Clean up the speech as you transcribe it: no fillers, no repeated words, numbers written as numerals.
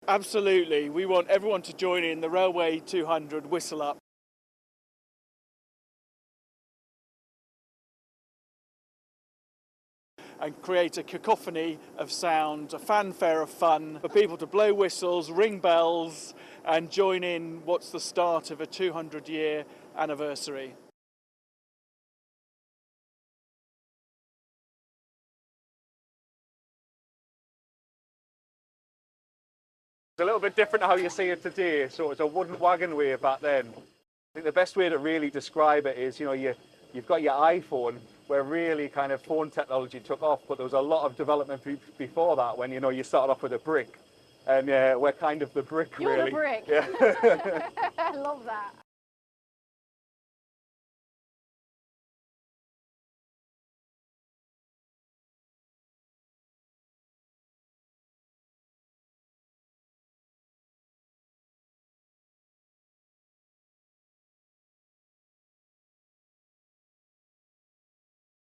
Absolutely. We want everyone to join in the Railway 200 Whistle Up. And create a cacophony of sound, a fanfare of fun for people to blow whistles, ring bells, and join in what's the start of a 200-year anniversary. It's a little bit different to how you see it today. So it's a wooden wagon wheel back then. I think the best way to really describe it is, you've got your iPhone, where really kind of phone technology took off, but there was a lot of development before that when, you started off with a brick. And we're kind of the brick, You're really. the brick. Yeah. I love that.